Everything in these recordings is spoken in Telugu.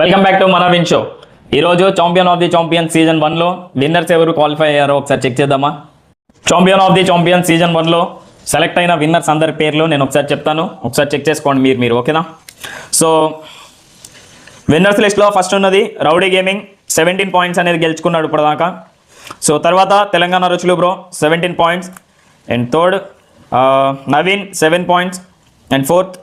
వెల్కమ్ బ్యాక్ టు మన విన్ షో. ఈరోజు champion of the champion season 1లో విన్నర్స్ ఎవరు క్వాలిఫై అయ్యారో ఒకసారి చెక్ చేద్దామా. Champion of the champion season 1లో సెలెక్ట్ అయిన విన్నర్స్ అందరి పేర్లు నేను ఒకసారి చెప్తాను, ఒకసారి చెక్ చేసుకోండి మీరు ఓకేనా. సో విన్నర్స్ లిస్ట్లో ఫస్ట్ ఉన్నది రౌడీ గేమింగ్ 17 పాయింట్స్ అనేది గెలుచుకున్నాడు ఇప్పటిదాకా. సో తర్వాత తెలంగాణ రుచులు bro 17 points, and third Naveen 7 points, and fourth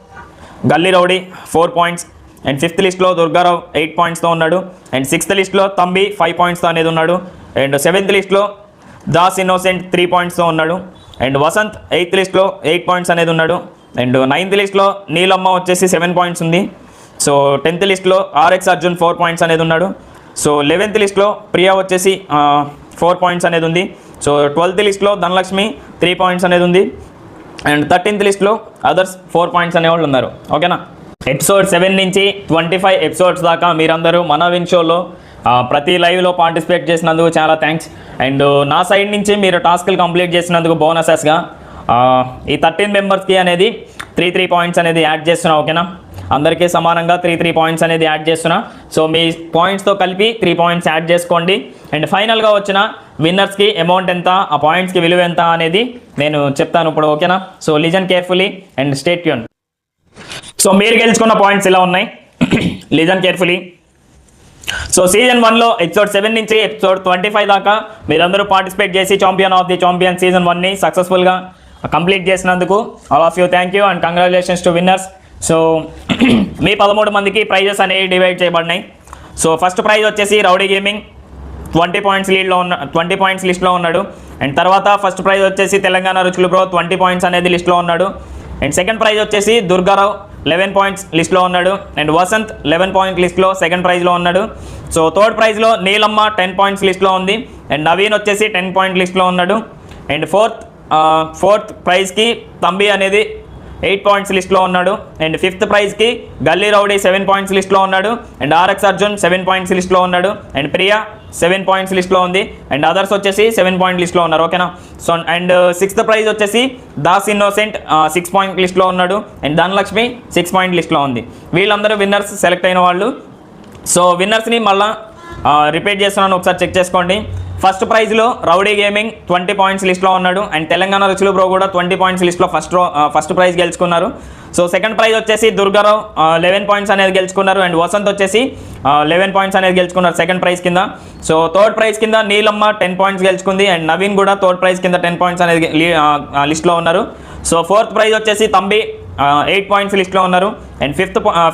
గల్లీ రౌడీ 4 పాయింట్స్, అండ్ ఫిఫ్త్ లిస్ట్లో దుర్గారావు 8 పాయింట్స్తో ఉన్నాడు, అండ్ సిక్స్త్ లిస్ట్లో తంబి 5 పాయింట్స్తో అనేది ఉన్నాడు, అండ్ సెవెంత్ లిస్ట్లో దాస్ ఇన్నోసెంట్ 3 పాయింట్స్తో ఉన్నాడు, అండ్ వసంత్ 8th లిస్ట్లో 8 పాయింట్స్ అనేది ఉన్నాడు, అండ్ 9th లిస్ట్లో నీలమ్మ వచ్చేసి 7 పాయింట్స్ ఉంది. సో 10th లిస్ట్లో ఆర్ఎక్స్ అర్జున్ 4 పాయింట్స్ అనేది ఉన్నాడు. సో 11th లిస్ట్లో ప్రియా వచ్చేసి 4 పాయింట్స్ అనేది ఉంది. సో 12th లిస్ట్లో ధనలక్ష్మి 3 పాయింట్స్ అనేది ఉంది, అండ్ 13th లిస్ట్లో అదర్స్ 4 పాయింట్స్ అనేవాళ్ళు ఉన్నారు ఓకేనా. ఎపిసోడ్ 7 నుంచి 25 ఎపిసోడ్స్ దాకా మీరందరూ మన విన్ షోలో ప్రతి లైవ్లో పార్టిసిపేట్ చేసినందుకు చాలా థ్యాంక్స్. అండ్ నా సైడ్ నుంచి మీరు టాస్క్లు కంప్లీట్ చేసినందుకు బోనసెస్గా ఈ 13 మెంబర్స్కి అనేది 3 పాయింట్స్ అనేది యాడ్ చేస్తున్నా ఓకేనా. అందరికీ సమానంగా 3 పాయింట్స్ అనేది యాడ్ చేస్తున్నా. సో మీ పాయింట్స్తో కలిపి 3 పాయింట్స్ యాడ్ చేసుకోండి. అండ్ ఫైనల్గా వచ్చిన విన్నర్స్కి అమౌంట్ ఎంత, ఆ పాయింట్స్కి విలువ ఎంత అనేది నేను చెప్తాను ఇప్పుడు ఓకేనా. So listen carefully and stay tuned. So మీరు గెలుచుకున్న పాయింట్స్ ఇలా ఉన్నాయి, లిజన్ కేర్ఫుల్లీ. సో సీజన్ 1లో ఎపిసోడ్ 7 నుంచి ఎపిసోడ్ 25 దాకా మీరందరూ పార్టిసిపేట్ చేసి champion of the champion season 1ని సక్సెస్ఫుల్గా కంప్లీట్ చేసినందుకు all of you thank you and congratulations to winners. So మీ 13 మందికి ప్రైజెస్ అనేవి డివైడ్ చేయబడినాయి. సో ఫస్ట్ ప్రైజ్ వచ్చేసి రౌడీ గేమింగ్ 20 పాయింట్స్ లిస్ట్లో ఉన్నాడు. అండ్ తర్వాత ఫస్ట్ ప్రైజ్ వచ్చేసి తెలంగాణ రుచులు బ్రో 20 పాయింట్స్ అనేది లిస్ట్లో ఉన్నాడు. అండ్ సెకండ్ ప్రైజ్ వచ్చేసి దుర్గారావు 11 పాయింట్స్ లిస్ట్లో ఉన్నాడు. అండ్ వసంత్ 11 పాయింట్ లిస్ట్లో సెకండ్ ప్రైజ్లో ఉన్నాడు. సో థర్డ్ ప్రైజ్లో నీలమ్మ 10 పాయింట్స్ లిస్ట్లో ఉంది. అండ్ నవీన్ వచ్చేసి 10 పాయింట్ లిస్ట్లో ఉన్నాడు. అండ్ ఫోర్త్ ప్రైజ్కి తంబి అనేది 8 పాయింట్స్ లిస్ట్లో ఉన్నాడు. అండ్ ఫిఫ్త్ ప్రైజ్కి గల్లీ రౌడీ 7 పాయింట్స్ లిస్ట్లో ఉన్నాడు. అండ్ ఆర్ఎక్స్ అర్జున్ 7 పాయింట్స్ లిస్ట్లో ఉన్నాడు. అండ్ ప్రియా 7 పాయింట్స్ లిస్ట్లో ఉంది. అండ్ అదర్స్ వచ్చేసి 7 పాయింట్ లిస్ట్లో ఉన్నారు ఓకేనా. సో అండ్ సిక్స్త్ ప్రైజ్ వచ్చేసి దాస్ ఇన్నోసెంట్ 6 పాయింట్ లిస్ట్లో ఉన్నాడు. అండ్ ధనలక్ష్మి 6 పాయింట్ లిస్ట్లో ఉంది. వీళ్ళందరూ విన్నర్స్ సెలెక్ట్ అయిన వాళ్ళు. సో విన్నర్స్ని మళ్ళీ రిపీట్ చేస్తున్నాను, ఒకసారి చెక్ చేసుకోండి. ఫస్ట్ ప్రైజ్లో రౌడీ గేమింగ్ 20 పాయింట్స్ లిస్ట్లో ఉన్నాడు. అండ్ తెలంగాణ రుచులు బ్రో కూడా 20 పాయింట్స్ లిస్ట్లో ఫస్ట్ ప్రైజ్ గెలుచుకున్నారు. సో సెకండ్ ప్రైజ్ వచ్చేసి దుర్గారావు 11 పాయింట్స్ అనేది గెలుచుకున్నారు. అండ్ వసంత్ వచ్చేసి 11 పాయింట్స్ అనేది గెలుచుకున్నారు సెకండ్ ప్రైజ్ కింద. సో థర్డ్ ప్రైజ్ కింద నీలమ్మ 10 పాయింట్స్ గెలుచుకుంది. అండ్ నవీన్ కూడా థర్డ్ ప్రైజ్ కింద 10 పాయింట్స్ అనేది లిస్ట్లో ఉన్నారు. సో ఫోర్త్ ప్రైజ్ వచ్చేసి తంబి 8 పాయింట్స్ లిస్ట్లో ఉన్నారు. అండ్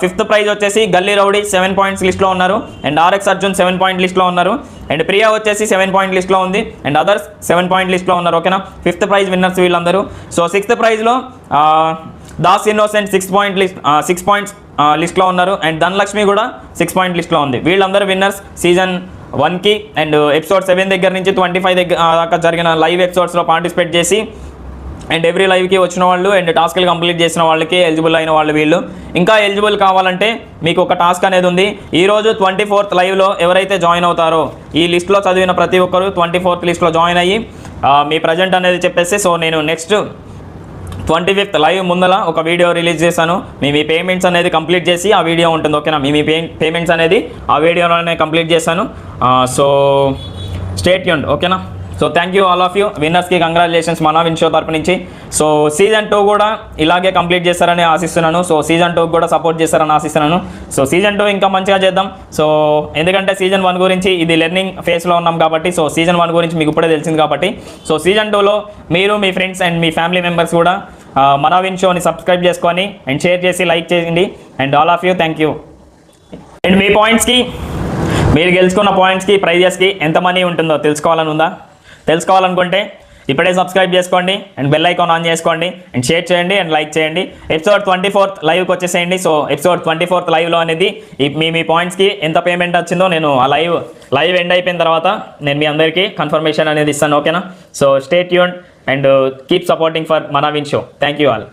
ఫిఫ్త్ ప్రైజ్ వచ్చేసి గల్లీ రౌడీ 7 పాయింట్స్ లిస్ట్లో ఉన్నారు. అండ్ ఆర్ఎక్స్ అర్జున్ 7 పాయింట్ లిస్ట్లో ఉన్నారు. అండ్ ప్రియా వచ్చేసి 7 పాయింట్ లిస్ట్లో ఉంది. అండ్ అదర్స్ 7 పాయింట్ లిస్ట్లో ఉన్నారు ఓకేనా. ఫిఫ్త్ ప్రైజ్ విన్నర్స్ వీళ్ళందరూ. సో సిక్స్త్ ప్రైజ్లో దాస్ ఇన్నోసెంట్ 6 పాయింట్స్ లిస్ట్లో ఉన్నారు. అండ్ ధనలక్ష్మి కూడా 6 పాయింట్ లిస్ట్లో ఉంది. వీళ్ళందరూ విన్నర్స్ సీజన్ 1కి. అండ్ ఎపిసోడ్ 7 దగ్గర నుంచి 25 దాకా జరిగిన లైవ్ ఎపిసోడ్స్లో పార్టిసిపేట్ చేసి అండ్ ఎవ్రీ లైవ్కి వచ్చిన వాళ్ళు అండ్ టాస్క్లు కంప్లీట్ చేసిన వాళ్ళకి ఎలిజిబుల్ అయిన వాళ్ళు వీళ్ళు. ఇంకా ఎలిజిబుల్ కావాలంటే మీకు ఒక టాస్క్ అనేది ఉంది. ఈరోజు 24th లైవ్లో ఎవరైతే జాయిన్ అవుతారో ఈ లిస్ట్లో చదివిన ప్రతి ఒక్కరు 24th లిస్ట్లో జాయిన్ అయ్యి మీ ప్రజెంట్ అనేది చెప్పేసి, సో నేను నెక్స్ట్ 25th లైవ్ ముందల ఒక వీడియో రిలీజ్ చేశాను. మీ పేమెంట్స్ అనేది కంప్లీట్ చేసి ఆ వీడియో ఉంటుంది ఓకేనా. మీ పేమెంట్స్ అనేది ఆ వీడియోలోనే కంప్లీట్ చేశాను. సో స్టే ట్యూన్డ్ ఓకేనా. So thank you all of you. విన్నర్స్కి కంగ్రాచులేషన్స్ మన విన్ షో తరపు నుంచి. సో సీజన్ 2 కూడా ఇలాగే కంప్లీట్ చేస్తారని ఆశిస్తున్నాను. సో సీజన్ 2 కూడా సపోర్ట్ చేస్తారని ఆశిస్తున్నాను. సో సీజన్ 2 ఇంకా మంచిగా చేద్దాం. సో ఎందుకంటే సీజన్ 1 గురించి ఇది లెర్నింగ్ ఫేజ్లో ఉన్నాం కాబట్టి, సో సీజన్ 1 గురించి మీకు ఇప్పుడే తెలిసింది కాబట్టి, సో సీజన్ 2లో మీరు మీ ఫ్రెండ్స్ అండ్ మీ ఫ్యామిలీ మెంబర్స్ కూడా మన విన్ షోని సబ్స్క్రైబ్ చేసుకొని అండ్ షేర్ చేసి లైక్ చేయండి. And all of you thank you. And మీ పాయింట్స్కి, మీరు గెలుచుకున్న పాయింట్స్కి ప్రైజెస్కి ఎంత మనీ ఉంటుందో తెలుసుకోవాలనుకుంటే ఇప్పుడే సబ్స్క్రైబ్ చేసుకోండి అండ్ బెల్ ఐకాన్ ఆన్ చేసుకోండి అండ్ షేర్ చేయండి అండ్ లైక్ చేయండి. ఎపిసోడ్ 24th లైవ్కి వచ్చేసేయండి. సో ఎపిసోడ్ 24th లైవ్లో అనేది మీ పాయింట్స్కి ఎంత పేమెంట్ వచ్చిందో నేను ఆ లైవ్ ఎండ్ అయిపోయిన తర్వాత నేను మీ అందరికీ కన్ఫర్మేషన్ అనేది ఇస్తాను ఓకేనా. So stay tuned and keep supporting for మన win show. Thank you all.